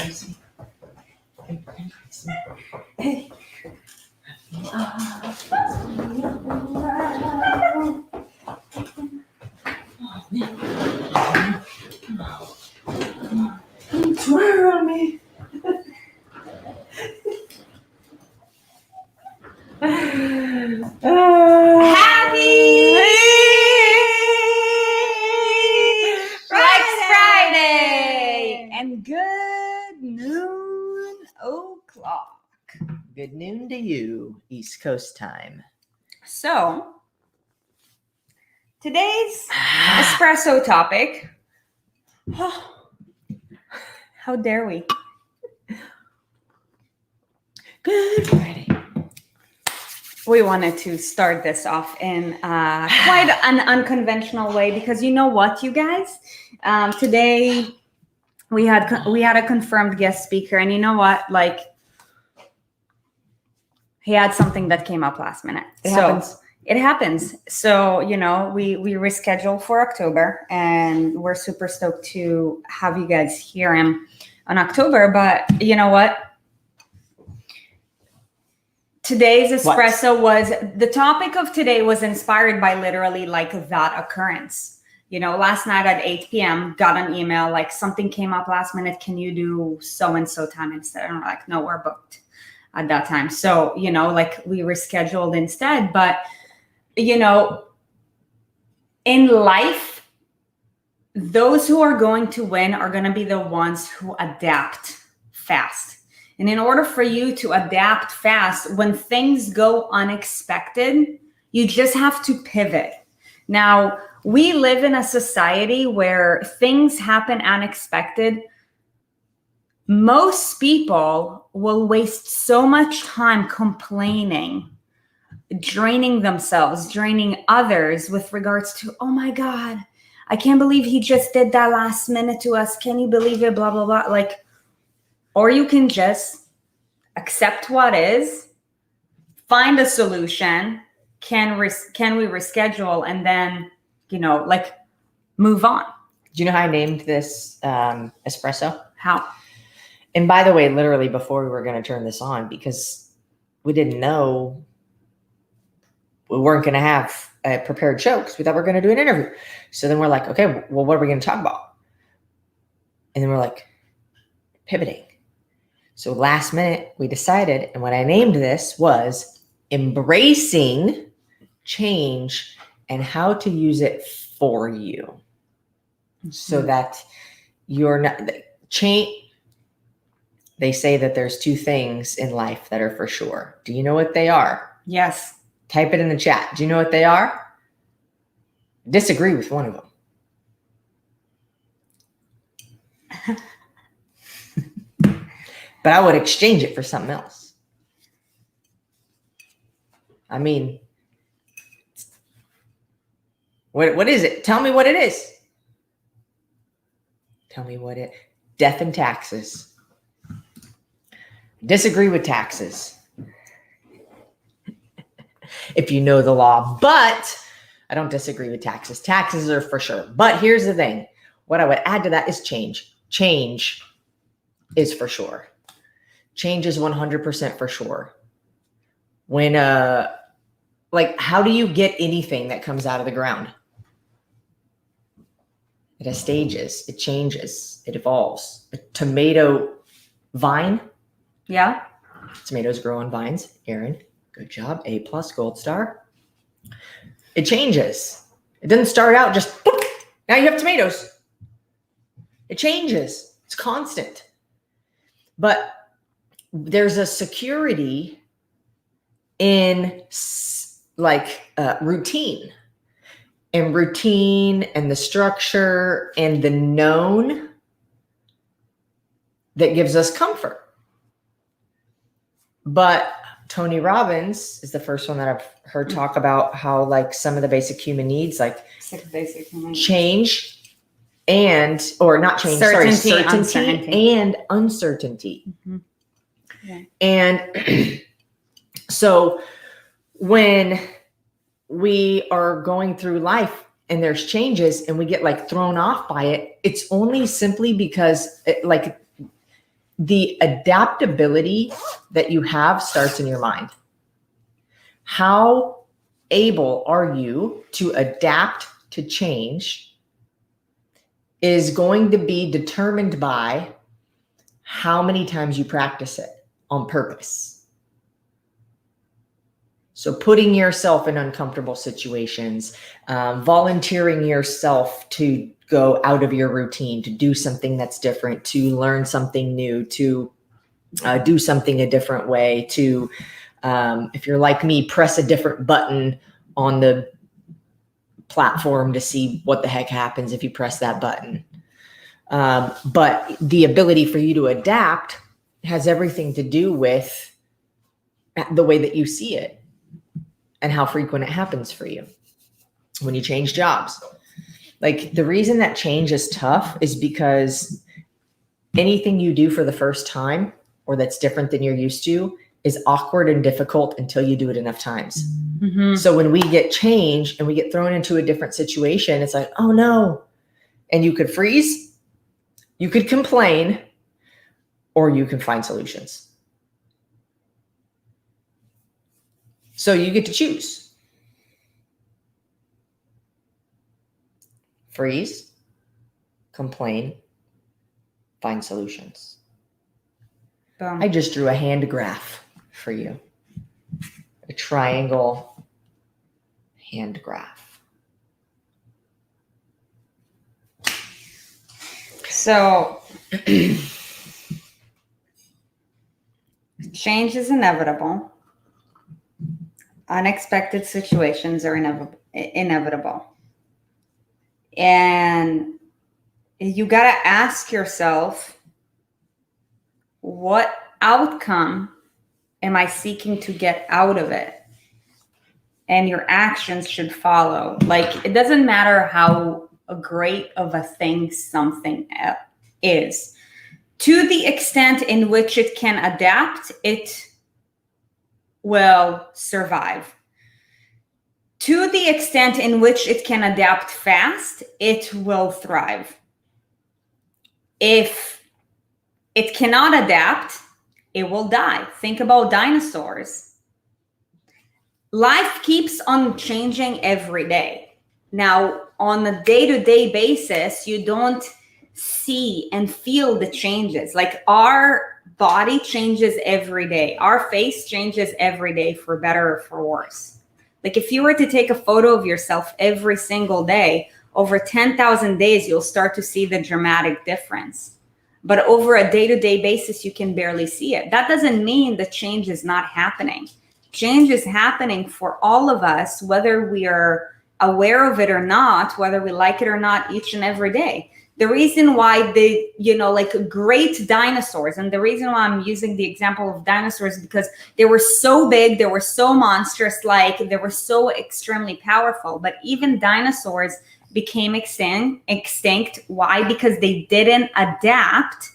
crazy. Hey. Oh, man. Don't swear on me. Happy Flex Friday and good noon o'clock. Good noon to you, East Coast time. So, today's espresso topic. How dare we? Good Friday. We wanted to start this off in quite an unconventional way because you know what, you guys? Today we had a confirmed guest speaker, and you know what? Like, he had something that came up last minute. It happens. So, you know, we rescheduled for October, and we're super stoked to have you guys hear him on October. But you know what? Today's espresso the topic of today was inspired by literally like that occurrence. You know, last night at 8 p.m. got an email, like something came up last minute. Can you do so-and-so time instead? And we're like, no, we're booked at that time. So, you know, like we rescheduled instead. But, you know, in life, those who are going to win are going to be the ones who adapt fast. And in order for you to adapt fast, when things go unexpected, you just have to pivot. Now, we live in a society where things happen unexpected. Most people will waste so much time complaining, draining themselves, draining others with regards to, oh my God, I can't believe he just did that last minute to us. Can you believe it? Blah, blah, blah. Like, or you can just accept what is, find a solution, can we reschedule, and then, you know, like move on. Do you know how I named this espresso? How? And by the way, literally before we were going to turn this on, because we didn't know we weren't going to have a prepared show because we thought we were going to do an interview. So then we're like, okay, well, what are we going to talk about? And then we're like, pivoting. So last minute we decided, and what I named this was embracing change and how to use it for you. Mm-hmm. So that you're not change. They say that there's two things in life that are for sure. Do you know what they are? Yes. Type it in the chat. Do you know what they are? Disagree with one of them. But I would exchange it for something else. I mean, what is it? Tell me what it is. Tell me what it. Death and taxes. Disagree with taxes. If you know the law. But I don't disagree with taxes. Taxes are for sure. But here's the thing. What I would add to that is change. Change is for sure. Change is 100% for sure. When, like, how do you get anything that comes out of the ground? It has stages. It changes. It evolves. A tomato vine. Yeah. Tomatoes grow on vines. Erin, good job. A+ gold star. It changes. It doesn't start out just, now you have tomatoes. It changes. It's constant. But there's a security in like routine and the structure and the known that gives us comfort. But Tony Robbins is the first one that I've heard talk about how like some of the basic human needs, like change or not change, certainty and uncertainty. Mm-hmm. Yeah. And so when we are going through life and there's changes and we get like thrown off by it, it's only simply because the adaptability that you have starts in your mind. How able are you to adapt to change is going to be determined by how many times you practice it on purpose. So putting yourself in uncomfortable situations, volunteering yourself to go out of your routine, to do something that's different, to learn something new, to do something a different way, to, if you're like me, press a different button on the platform to see what the heck happens if you press that button. But the ability for you to adapt has everything to do with the way that you see it and how frequent it happens for you. When you change jobs, like the reason that change is tough is because anything you do for the first time or that's different than you're used to is awkward and difficult until you do it enough times. Mm-hmm. So when we get changed and we get thrown into a different situation, it's like, oh no. And you could freeze, you could complain, or you can find solutions. So you get to choose. Freeze, complain, find solutions. Boom. I just drew a hand graph for you. A triangle hand graph. So change is inevitable. Unexpected situations are inevitable. And you got to ask yourself, what outcome am I seeking to get out of it? And your actions should follow. Like, it doesn't matter how great of a thing something is. To the extent in which it can adapt, it will survive. To the extent in which it can adapt fast, it will thrive. If it cannot adapt, it will die. Think about dinosaurs. Life keeps on changing every day. Now, on a day-to-day basis, you don't see and feel the changes. Like, our body changes every day. Our face changes every day, for better or for worse. Like, if you were to take a photo of yourself every single day, over 10,000 days, you'll start to see the dramatic difference. But over a day-to-day basis, you can barely see it. That doesn't mean the change is not happening. Change is happening for all of us, whether we are aware of it or not, whether we like it or not, each and every day. The reason why like great dinosaurs, and the reason why I'm using the example of dinosaurs is because they were so big, they were so monstrous, like they were so extremely powerful. But even dinosaurs became extinct. Why? Because they didn't adapt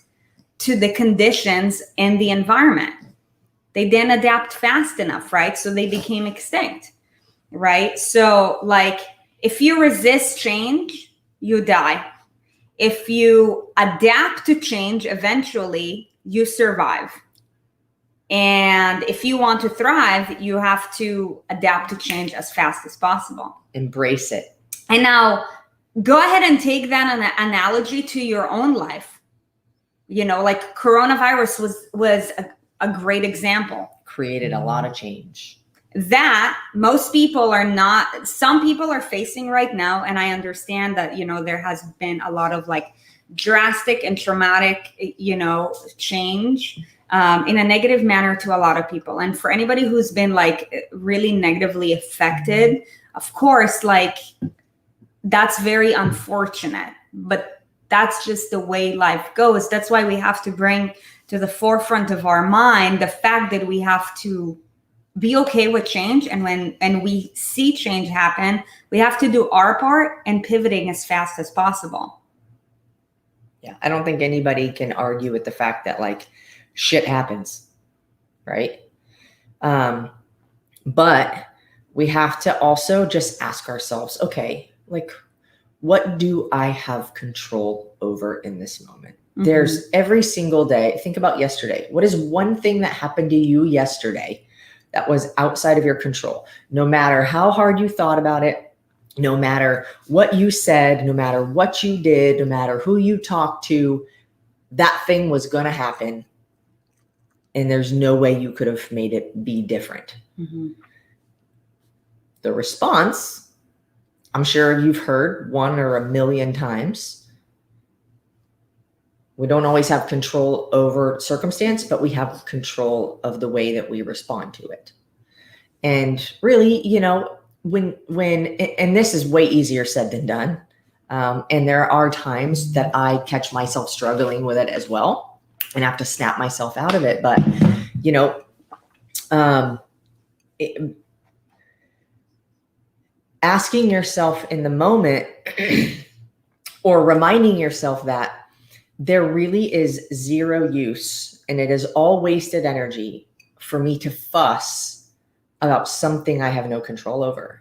to the conditions in the environment. They didn't adapt fast enough, right? So they became extinct, right? So, like, if you resist change, you die. If you adapt to change, eventually you survive. And if you want to thrive, you have to adapt to change as fast as possible. Embrace it. And now go ahead and take that analogy to your own life. Like coronavirus was a great example. Created a lot of change. That most people are not, some people are facing right now. And I understand that, there has been a lot of like drastic and traumatic, change in a negative manner to a lot of people. And for anybody who's been like really negatively affected, of course, like that's very unfortunate, but that's just the way life goes. That's why we have to bring to the forefront of our mind the fact that we have to be okay with change. And when we see change happen, we have to do our part and pivoting as fast as possible. Yeah. I don't think anybody can argue with the fact that like shit happens, right? But we have to also just ask ourselves, okay, like, what do I have control over in this moment? There's every single day. Think about yesterday. What is one thing that happened to you yesterday that was outside of your control? No matter how hard you thought about it, no matter what you said, no matter what you did, no matter who you talked to, that thing was going to happen. And there's no way you could have made it be different. The response, I'm sure you've heard 1 or 1,000,000 times. We don't always have control over circumstance, but we have control of the way that we respond to it. And really, when and this is way easier said than done. And there are times that I catch myself struggling with it as well and have to snap myself out of it. But, asking yourself in the moment or reminding yourself that there really is zero use and it is all wasted energy for me to fuss about something I have no control over.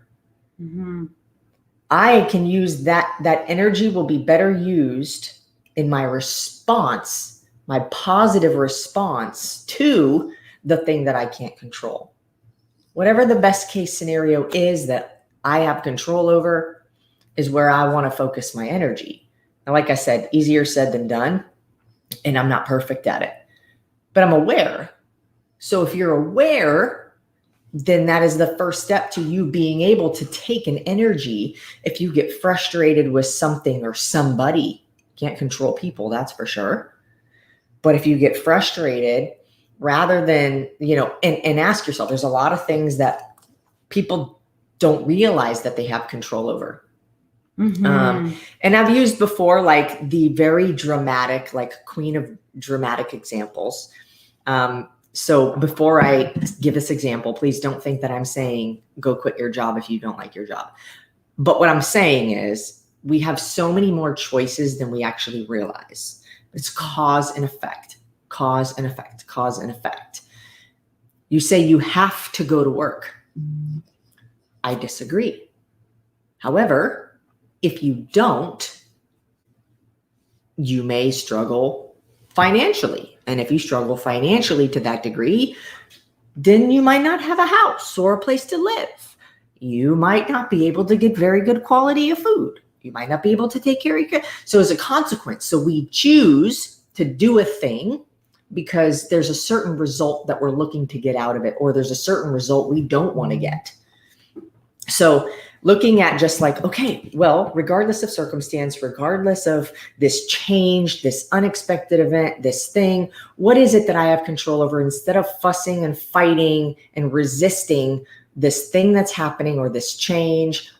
I can use that energy will be better used in my response, my positive response to the thing that I can't control. Whatever the best case scenario is that I have control over is where I want to focus my energy. And like I said, easier said than done, and I'm not perfect at it, but I'm aware. So if you're aware, then that is the first step to you being able to take an energy. If you get frustrated with something or somebody, can't control people, that's for sure. But if you get frustrated, rather than, and ask yourself, there's a lot of things that people don't realize that they have control over. And I've used before, like the very dramatic, like queen of dramatic examples. So before I give this example, please don't think that I'm saying go quit your job if you don't like your job. But what I'm saying is we have so many more choices than we actually realize. It's cause and effect, cause and effect, cause and effect. You say you have to go to work. I disagree. However, if you don't, you may struggle financially. And if you struggle financially to that degree, then you might not have a house or a place to live. You might not be able to get very good quality of food. You might not be able to take care of your kids. So as a consequence, so we choose to do a thing because there's a certain result that we're looking to get out of it, or there's a certain result we don't want to get. So looking at just like, okay, well, regardless of circumstance, regardless of this change, this unexpected event, this thing, what is it that I have control over? Instead of fussing and fighting and resisting this thing that's happening or this change,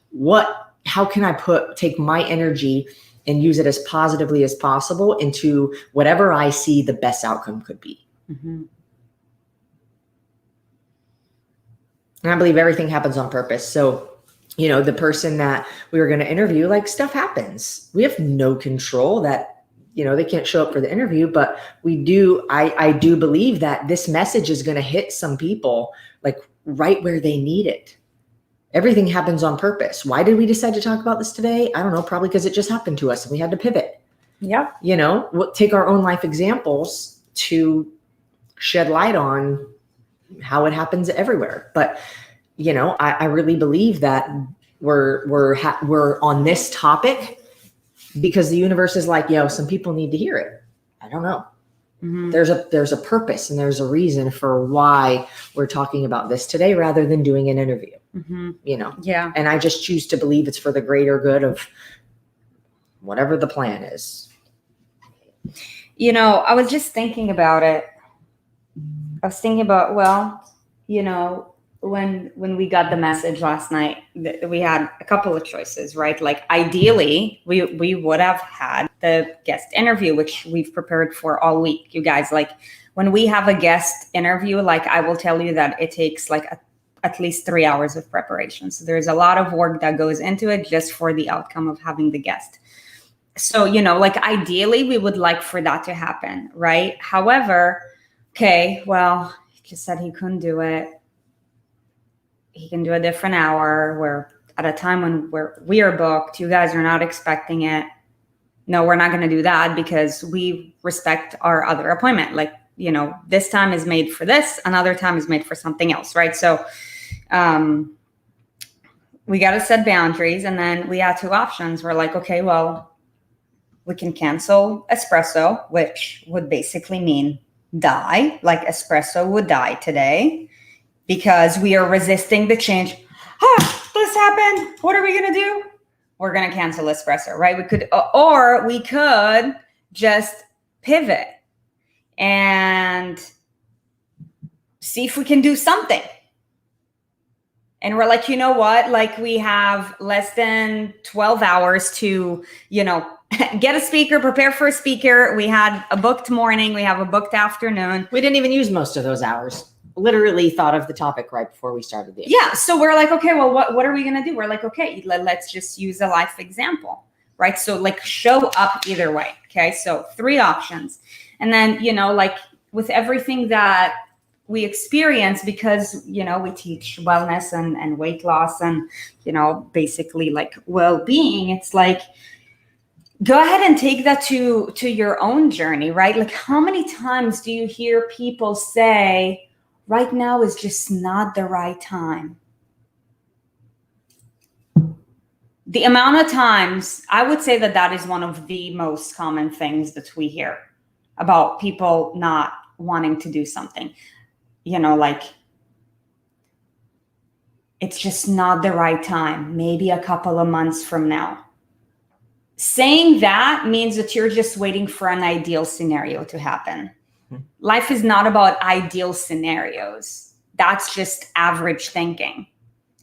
how can I take my energy and use it as positively as possible into whatever I see the best outcome could be? And I believe everything happens on purpose. So, the person that we were going to interview, like, stuff happens. We have no control that, they can't show up for the interview, but we do. I do believe that this message is going to hit some people like right where they need it. Everything happens on purpose. Why did we decide to talk about this today? I don't know, probably because it just happened to us and we had to pivot. Yeah. We'll take our own life examples to shed light on how it happens everywhere. But, I really believe that we're on this topic because the universe is like, some people need to hear it. I don't know. There's a purpose and there's a reason for why we're talking about this today rather than doing an interview. Yeah. And I just choose to believe it's for the greater good of whatever the plan is. I was just thinking about it. I was thinking about, when we got the message last night, we had a couple of choices, right? Like ideally, we would have had the guest interview, which we've prepared for all week. You guys, like when we have a guest interview, like I will tell you that it takes like at least 3 hours of preparation. So there's a lot of work that goes into it just for the outcome of having the guest. So, like ideally we would like for that to happen, right? However, okay, well, he just said he couldn't do it. He can do a different hour. We're at a time when we are booked. You guys are not expecting it. no, we're not going to do that because we respect our other appointment. Like, this time is made for this, another time is made for something else, right? So we got to set boundaries. And then we had two options. We're like, okay, well, we can cancel espresso, which would basically mean die, like espresso would die today because we are resisting the change. This happened. What are we going to do? We're going to cancel espresso, right? Or we could just pivot and see if we can do something. And we're like, you know what? Like, we have less than 12 hours to, get a speaker, prepare for a speaker. We had a booked morning. We have a booked afternoon. We didn't even use most of those hours. Literally thought of the topic right before we started the Yeah. So we're like, okay, well, what are we going to do? We're like, okay, let's just use a life example, right? So like show up either way. Okay. So 3 options. And then, like with everything that we experience, because, we teach wellness and weight loss and, basically like well-being, it's like, go ahead and take that to your own journey, right? Like, how many times do you hear people say, right now is just not the right time? The amount of times, I would say that is one of the most common things that we hear about people not wanting to do something. Like, it's just not the right time, maybe a couple of months from now. Saying that means that you're just waiting for an ideal scenario to happen. Life is not about ideal scenarios. That's just average thinking.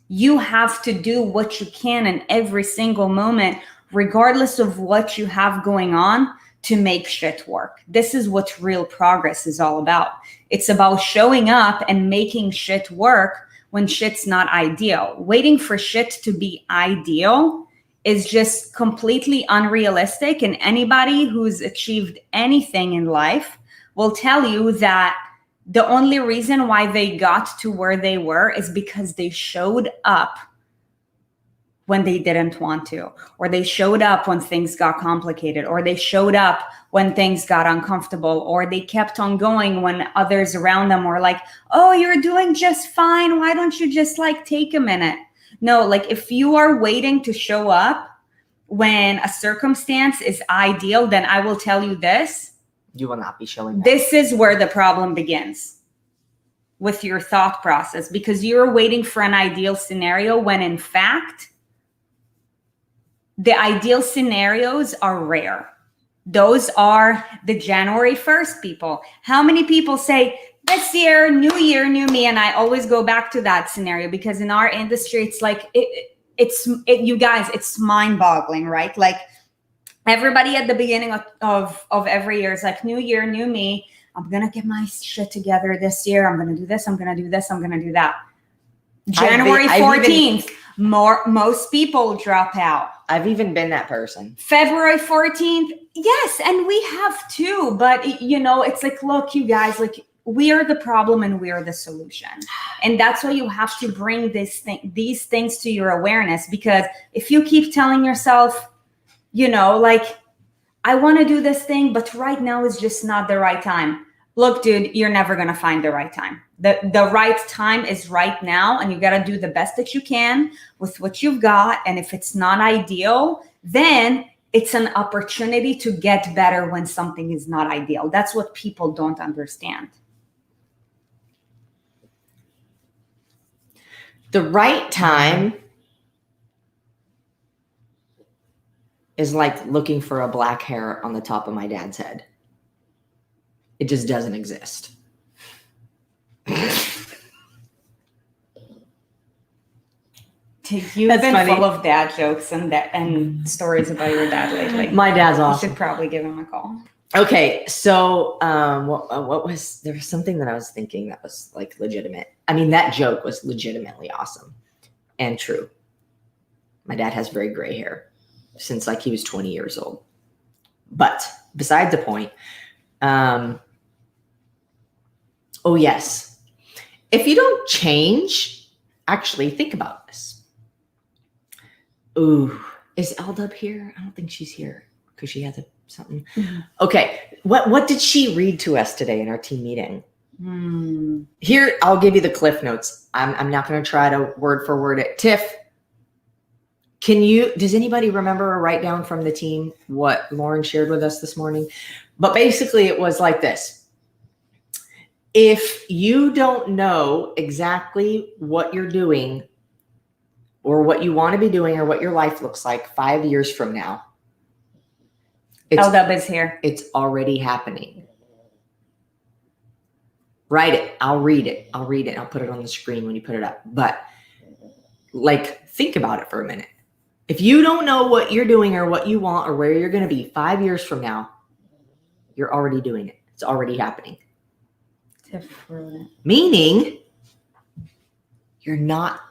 You have to do what you can in every single moment, regardless of what you have going on, to make shit work. This is what real progress is all about. It's about showing up and making shit work when shit's not ideal. Waiting for shit to be ideal is just completely unrealistic. And anybody who's achieved anything in life will tell you that the only reason why they got to where they were is because they showed up when they didn't want to, or they showed up when things got complicated, or they showed up when things got uncomfortable, or they kept on going when others around them were like, oh, you're doing just fine. Why don't you just like take a minute? No, like if you are waiting to show up when a circumstance is ideal, then I will tell you this. You will not be showing up. This is where the problem begins with your thought process, because you're waiting for an ideal scenario when in fact, the ideal scenarios are rare. Those are the January 1st people. How many people say, this year, new year, new me? And I always go back to that scenario because in our industry, it's like, you guys, it's mind boggling, right? Like everybody at the beginning of every year is like, new year, new me. I'm going to get my shit together this year. I'm going to do this. I'm going to do this. I'm going to do that. January 14th, most people drop out. I've even been that person. February 14th. Yes. And we have too, but it's like, look, you guys, like we are the problem and we are the solution. And that's why you have to bring these things to your awareness, because if you keep telling yourself, like, I want to do this thing, but right now is just not the right time. Look, dude, you're never going to find the right time. The right time is right now, and you got to do the best that you can with what you've got. And if it's not ideal, then it's an opportunity to get better when something is not ideal. That's what people don't understand. The right time is like looking for a black hair on the top of my dad's head. It just doesn't exist. You've been funny. Full of dad jokes and stories about your dad lately. My dad's awesome. You should probably give him a call. Okay, so there was something that I was thinking that was like legitimate. I mean, that joke was legitimately awesome and true. My dad has very gray hair since like he was 20 years old. But beside the point, oh yes, if you don't change, actually think about this. Ooh, is Eldub here? I don't think she's here. because she had something. Mm-hmm. Okay. What did she read to us today in our team meeting? Mm. Here, I'll give you the cliff notes. I'm not going to try to word for word it. Tiff, does anybody remember or write down from the team what Lauren shared with us this morning? But basically it was like this. If you don't know exactly what you're doing or what you want to be doing or what your life looks like 5 years from now, LW is here. It's already happening. Write it. I'll read it. I'll put it on the screen when you put it up. But like, think about it for a minute. If you don't know what you're doing or what you want or where you're going to be 5 years from now, you're already doing it. It's already happening. Meaning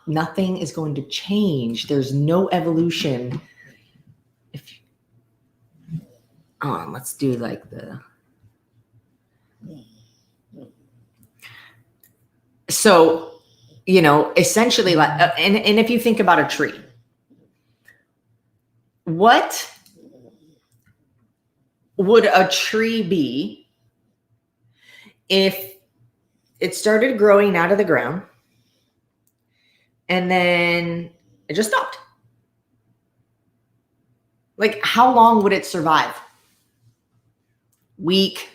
nothing is going to change. There's no evolution. Let's do like so, essentially like, and if you think about a tree, what would a tree be if it started growing out of the ground and then it just stopped? Like, how long would it survive? Week,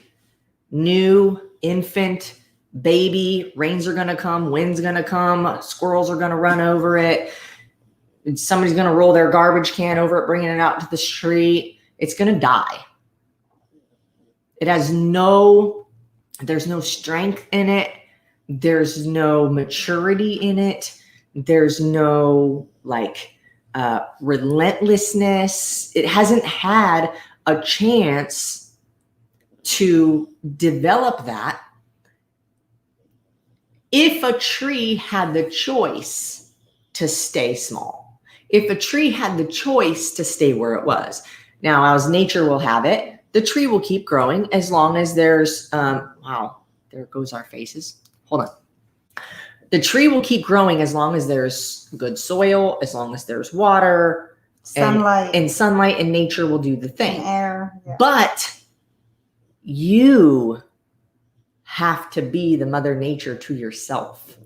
new, infant, baby, rains are going to come, wind's going to come, squirrels are going to run over it. Somebody's going to roll their garbage can over it, bringing it out to the street. It's going to die. It has there's no strength in it. There's no maturity in it. There's no relentlessness. It hasn't had a chance to develop that. If a tree had the choice to stay small, if a tree had the choice to stay where it was, now as nature will have it, the tree will keep growing as long as there's, wow, there goes our faces. Hold on. The tree will keep growing as long as there's good soil, as long as there's water, sunlight, and nature will do the thing. and air. Yeah. But you have to be the mother nature to yourself.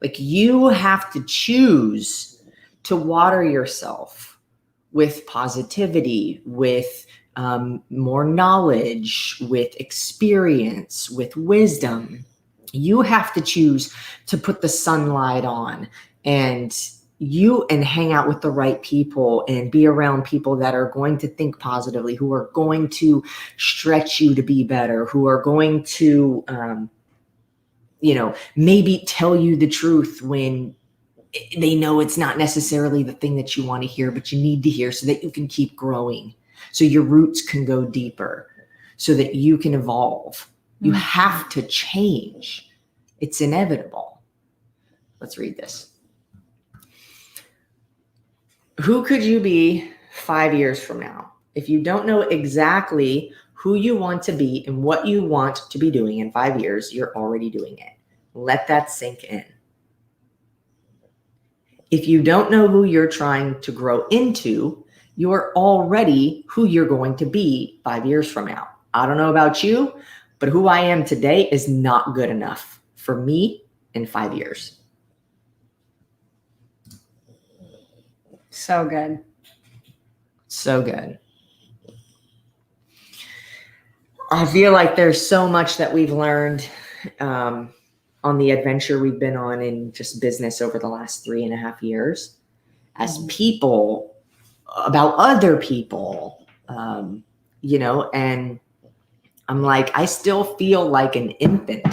Like, you have to choose to water yourself with positivity, with more knowledge, with experience, with wisdom. You have to choose to put the sunlight on and hang out with the right people and be around people that are going to think positively, who are going to stretch you to be better, who are going to, maybe tell you the truth when they know it's not necessarily the thing that you want to hear, but you need to hear so that you can keep growing, so your roots can go deeper, so that you can evolve. You have to change. It's inevitable. Let's read this. Who could you be 5 years from now? If you don't know exactly who you want to be and what you want to be doing in 5 years, you're already doing it. Let that sink in. If you don't know who you're trying to grow into, you're already who you're going to be 5 years from now. I don't know about you, but who I am today is not good enough for me in 5 years. So good. So good. I feel like there's so much that we've learned on the adventure we've been on in just business over the last 3.5 years as people, about other people, and I'm like, I still feel like an infant.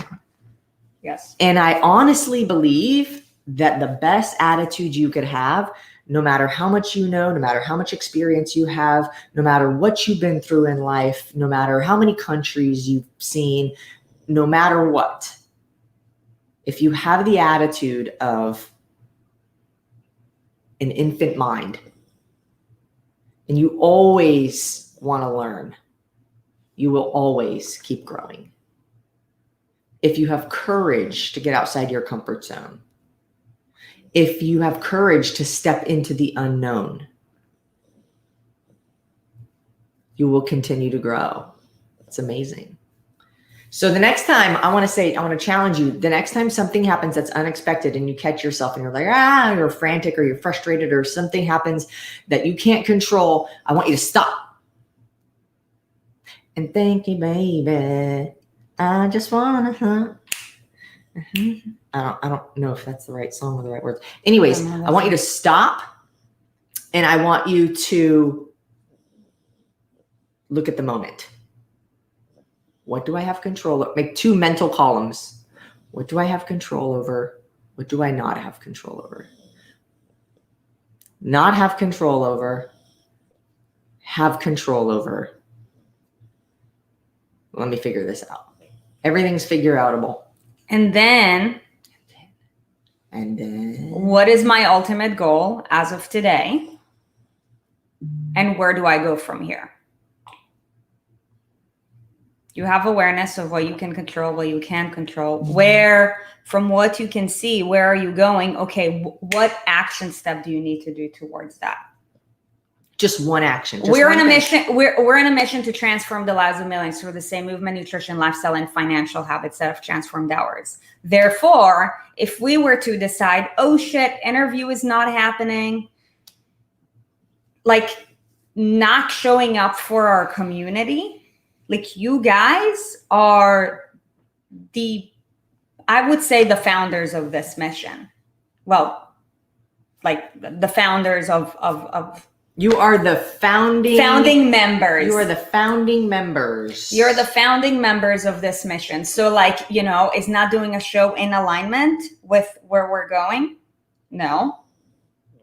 Yes. And I honestly believe that the best attitude you could have, no matter how much you know, no matter how much experience you have, no matter what you've been through in life, no matter how many countries you've seen, no matter what, if you have the attitude of an infant mind and you always want to learn, you will always keep growing. If you have courage to get outside your comfort zone, if you have courage to step into the unknown, you will continue to grow. It's amazing. So the next time I want to challenge you. The next time something happens that's unexpected and you catch yourself and you're like, you're frantic or you're frustrated or something happens that you can't control, I want you to stop. And thank you, baby. I just want to. I don't know if that's the right song or the right words. Anyways, I want you to stop and I want you to look at the moment. What do I have control over? Make 2 mental columns. What do I have control over? What do I not have control over? Not have control over. Have control over. Let me figure this out. Everything's figure outable. And then, what is my ultimate goal as of today? And where do I go from here? You have awareness of what you can control, what you can't control. Where, from what you can see, where are you going? Okay, what action step do you need to do towards that? Just one action. We're in a mission. We're in a mission to transform the lives of millions through the same movement, nutrition, lifestyle, and financial habits that have transformed ours. Therefore, if we were to decide, oh shit, interview is not happening, like not showing up for our community, like you guys are I would say the founders of this mission. Well, like the founders of you are the founding members. You are the founding members. You're the founding members of this mission. So like, is not doing a show in alignment with where we're going. No.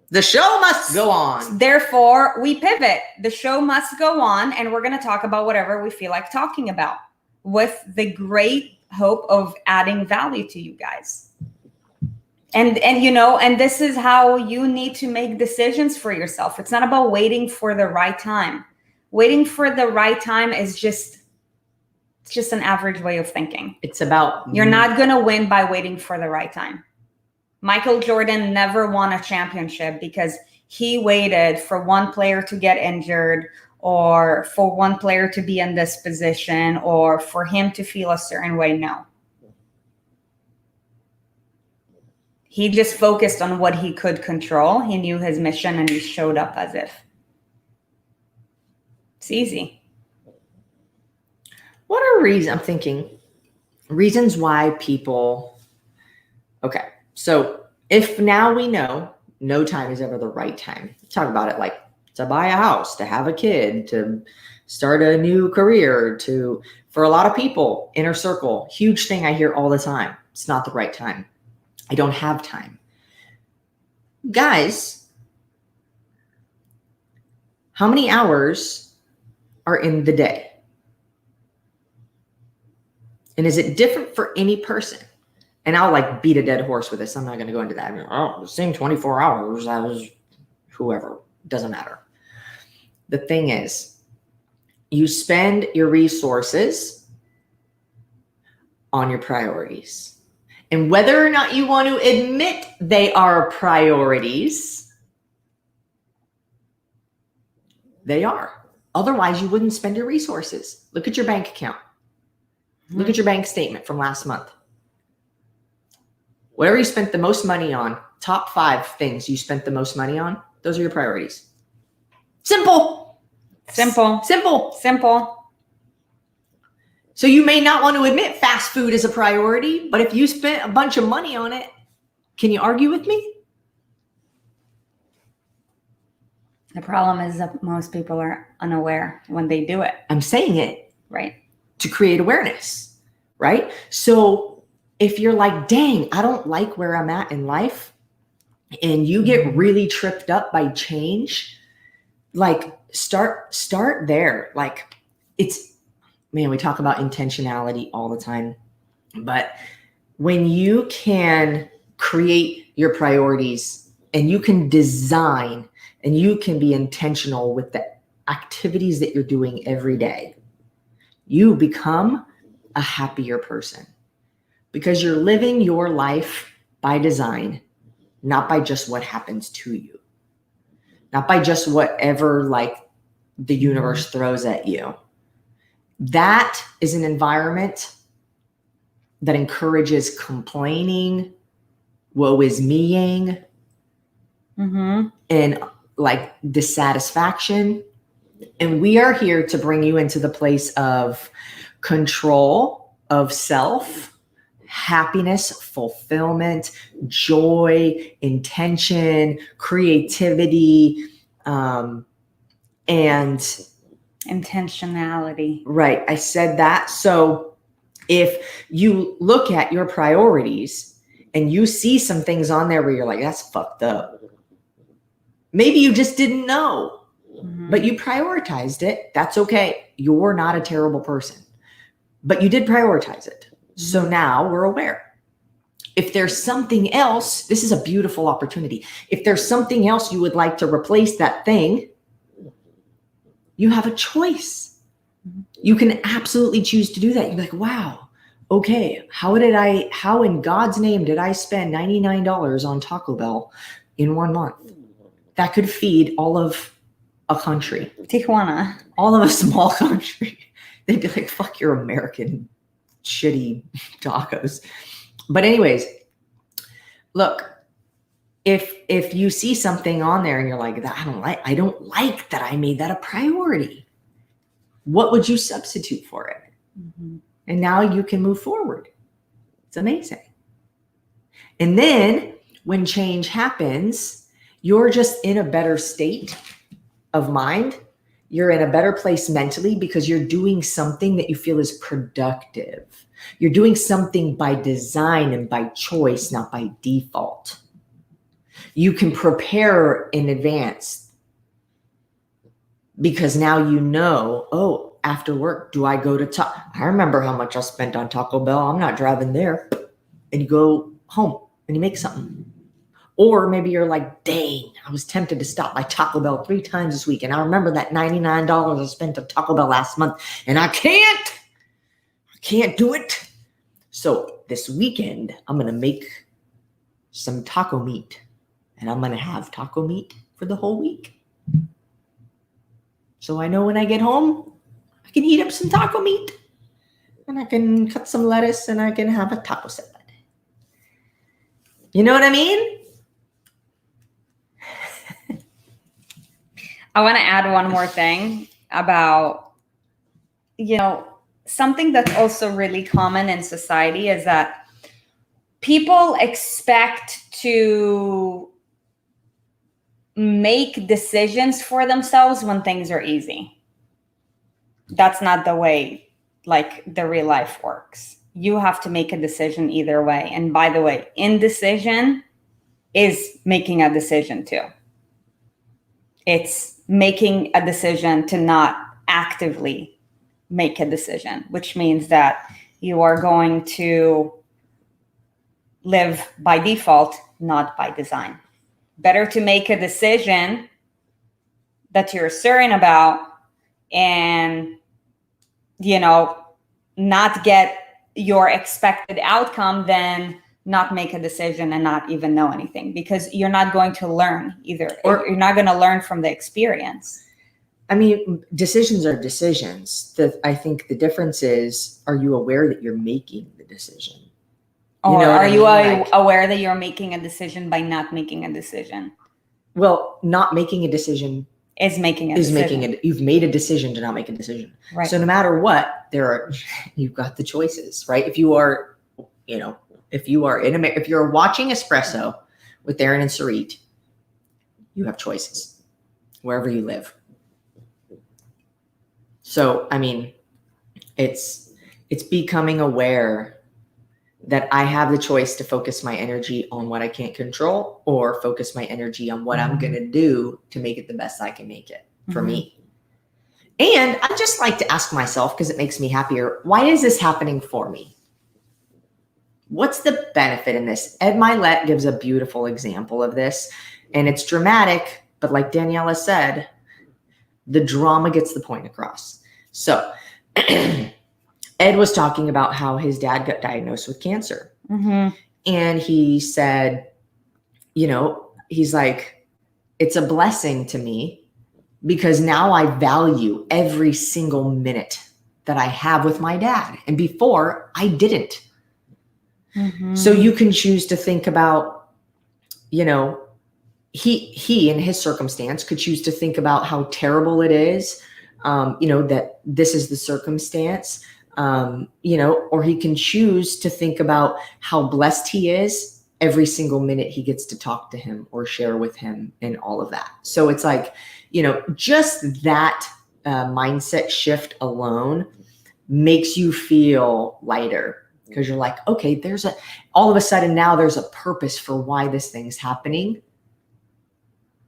The show must go on. Therefore, we pivot. The show must go on, and we're going to talk about whatever we feel like talking about with the great hope of adding value to you guys. And this is how you need to make decisions for yourself. It's not about waiting for the right time. Waiting for the right time is just an average way of thinking. It's about you're not going to win by waiting for the right time. Michael Jordan never won a championship because he waited for one player to get injured or for one player to be in this position or for him to feel a certain way. No. He just focused on what he could control. He knew his mission and he showed up as if. It's easy. What are reasons? I'm thinking reasons why people. Okay. So if now we know no time is ever the right time. Talk about it like to buy a house, to have a kid, to start a new career, for a lot of people, inner circle, huge thing I hear all the time. It's not the right time. I don't have time. Guys, how many hours are in the day? And is it different for any person? And I'll beat a dead horse with this. I'm not going to go into that. The same 24 hours as whoever. Doesn't matter. The thing is, you spend your resources on your priorities. And whether or not you want to admit they are priorities, they are. Otherwise, you wouldn't spend your resources. Look at your bank account. Look at your bank statement from last month. Whatever you spent the most money on, top 5 things you spent the most money on, those are your priorities. Simple. Simple. Simple. Simple. So you may not want to admit fast food is a priority, but if you spent a bunch of money on it, can you argue with me? The problem is that most people are unaware when they do it. I'm saying it. Right. To create awareness, right? So if you're like, dang, I don't like where I'm at in life, and you get really tripped up by change, start there. We talk about intentionality all the time, but when you can create your priorities and you can design and you can be intentional with the activities that you're doing every day, you become a happier person because you're living your life by design, not by just what happens to you, not by just whatever the universe throws at you. That is an environment that encourages complaining, woe is meing, and like dissatisfaction. And we are here to bring you into the place of control of self, happiness, fulfillment, joy, intention, creativity, and intentionality. Right. I said that. So if you look at your priorities and you see some things on there where you're like, that's fucked up. Maybe you just didn't know. But you prioritized it. That's okay. You're not a terrible person, but you did prioritize it. So now we're aware. If there's something else, this is a beautiful opportunity. If there's something else you would like to replace that thing, you have a choice. You can absolutely choose to do that. You're like, wow, okay. How in God's name did I spend $99 on Taco Bell in 1 month? That could feed all of a country. Tijuana. All of a small country. They'd be like, fuck your American shitty tacos. But anyways, look, if you see something on there and you're like, I don't like that I made that a priority, what would you substitute for it? And now you can move forward. It's amazing. And then when change happens, you're just in a better state of mind. You're in a better place mentally because you're doing something that you feel is productive. You're doing something by design and by choice, not by default. You can prepare in advance because now you know, oh, after work, do I go to I remember how much I spent on Taco Bell. I'm not driving there. And you go home and you make something. Or maybe you're like, dang, I was tempted to stop by Taco Bell 3 times this week. And I remember that $99 I spent on Taco Bell last month. And I can't do it. So this weekend, I'm going to make some taco meat. And I'm going to have taco meat for the whole week. So I know when I get home, I can heat up some taco meat. And I can cut some lettuce and I can have a taco salad. You know what I mean? I want to add one more thing about, something that's also really common in society is that people expect to make decisions for themselves when things are easy. That's not the way, the real life works. You have to make a decision either way. And by the way, indecision is making a decision too. It's making a decision to not actively make a decision, which means that you are going to live by default, not by design. Better to make a decision that you're certain about and, not get your expected outcome than not make a decision and not even know anything, because you're not going to learn either. Or you're not going to learn from the experience. I mean, decisions are decisions. I think the difference is, are you aware that you're making the decision? Or are you aware that you're making a decision by not making a decision? Well, not making a decision is making a decision. You've made a decision to not make a decision. Right. So no matter what, you've got the choices, right? If you are, if you're watching Espresso with Erin and Sarit, you have choices wherever you live. So, I mean, it's becoming aware that I have the choice to focus my energy on what I can't control or focus my energy on what I'm going to do to make it the best I can make it for me. And I just like to ask myself, because it makes me happier, why is this happening for me? What's the benefit in this? Ed Milet gives a beautiful example of this, and it's dramatic, but like Daniela said, the drama gets the point across. So Ed was talking about how his dad got diagnosed with cancer. And he said, he's like, it's a blessing to me because now I value every single minute that I have with my dad. And before I didn't. Mm-hmm. So you can choose to think about, you know, he in his circumstance could choose to think about how terrible it is, you know, that this is the circumstance, you know, or he can choose to think about how blessed he is every single minute he gets to talk to him or share with him and all of that. So it's like, you know, just that mindset shift alone makes you feel lighter, because you're like, okay, all of a sudden now there's a purpose for why this thing's happening,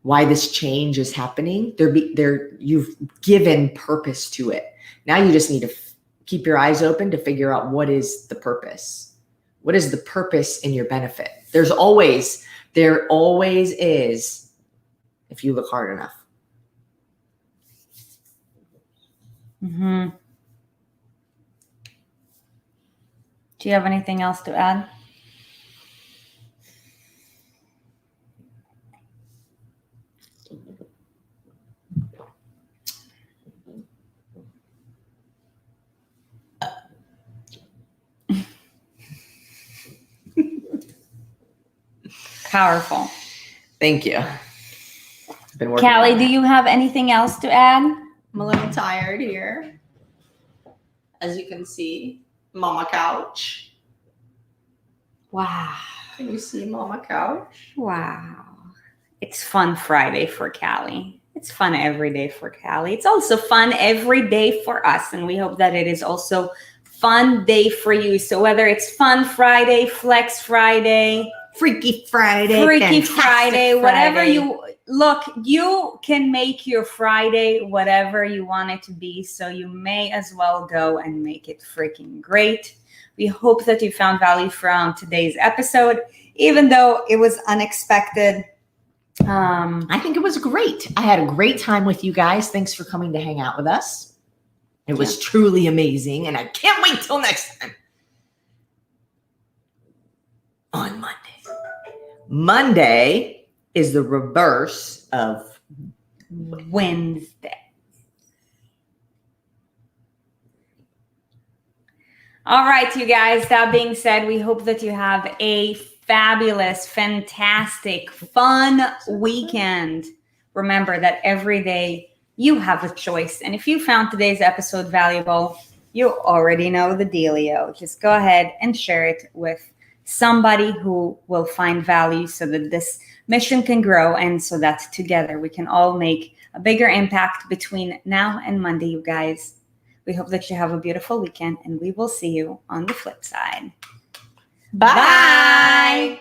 why this change is happening. You've given purpose to it. Now you just need to keep your eyes open to figure out what is the purpose. What is the purpose in your benefit? There always is, if you look hard enough. Mm-hmm. Do you have anything else to add? Powerful. Thank you. I've been working Callie, on do that. you have anything else to add? I'm a little tired here. As you can see, Mama Couch. Wow. Can you see Mama Couch? Wow. It's fun Friday for Callie. It's fun every day for Callie. It's also fun every day for us. And we hope that it is also fun day for you. So whether it's Fun Friday, Flex Friday, Freaky Friday. Freaky Fantastic Friday, whatever Friday. you can make your Friday whatever you want it to be. So you may as well go and make it freaking great. We hope that you found value from today's episode, even though it was unexpected. I think it was great. I had a great time with you guys. Thanks for coming to hang out with us. It was truly amazing, and I can't wait till next time. On Monday. Monday is the reverse of Wednesday. All right, you guys, that being said, we hope that you have a fabulous, fantastic, fun weekend. Remember that every day you have a choice. And if you found today's episode valuable, you already know the dealio. Just go ahead and share it with somebody who will find value so that this mission can grow and so that together we can all make a bigger impact between now and Monday, you guys. We hope that you have a beautiful weekend, and we will see you on the flip side. Bye. Bye.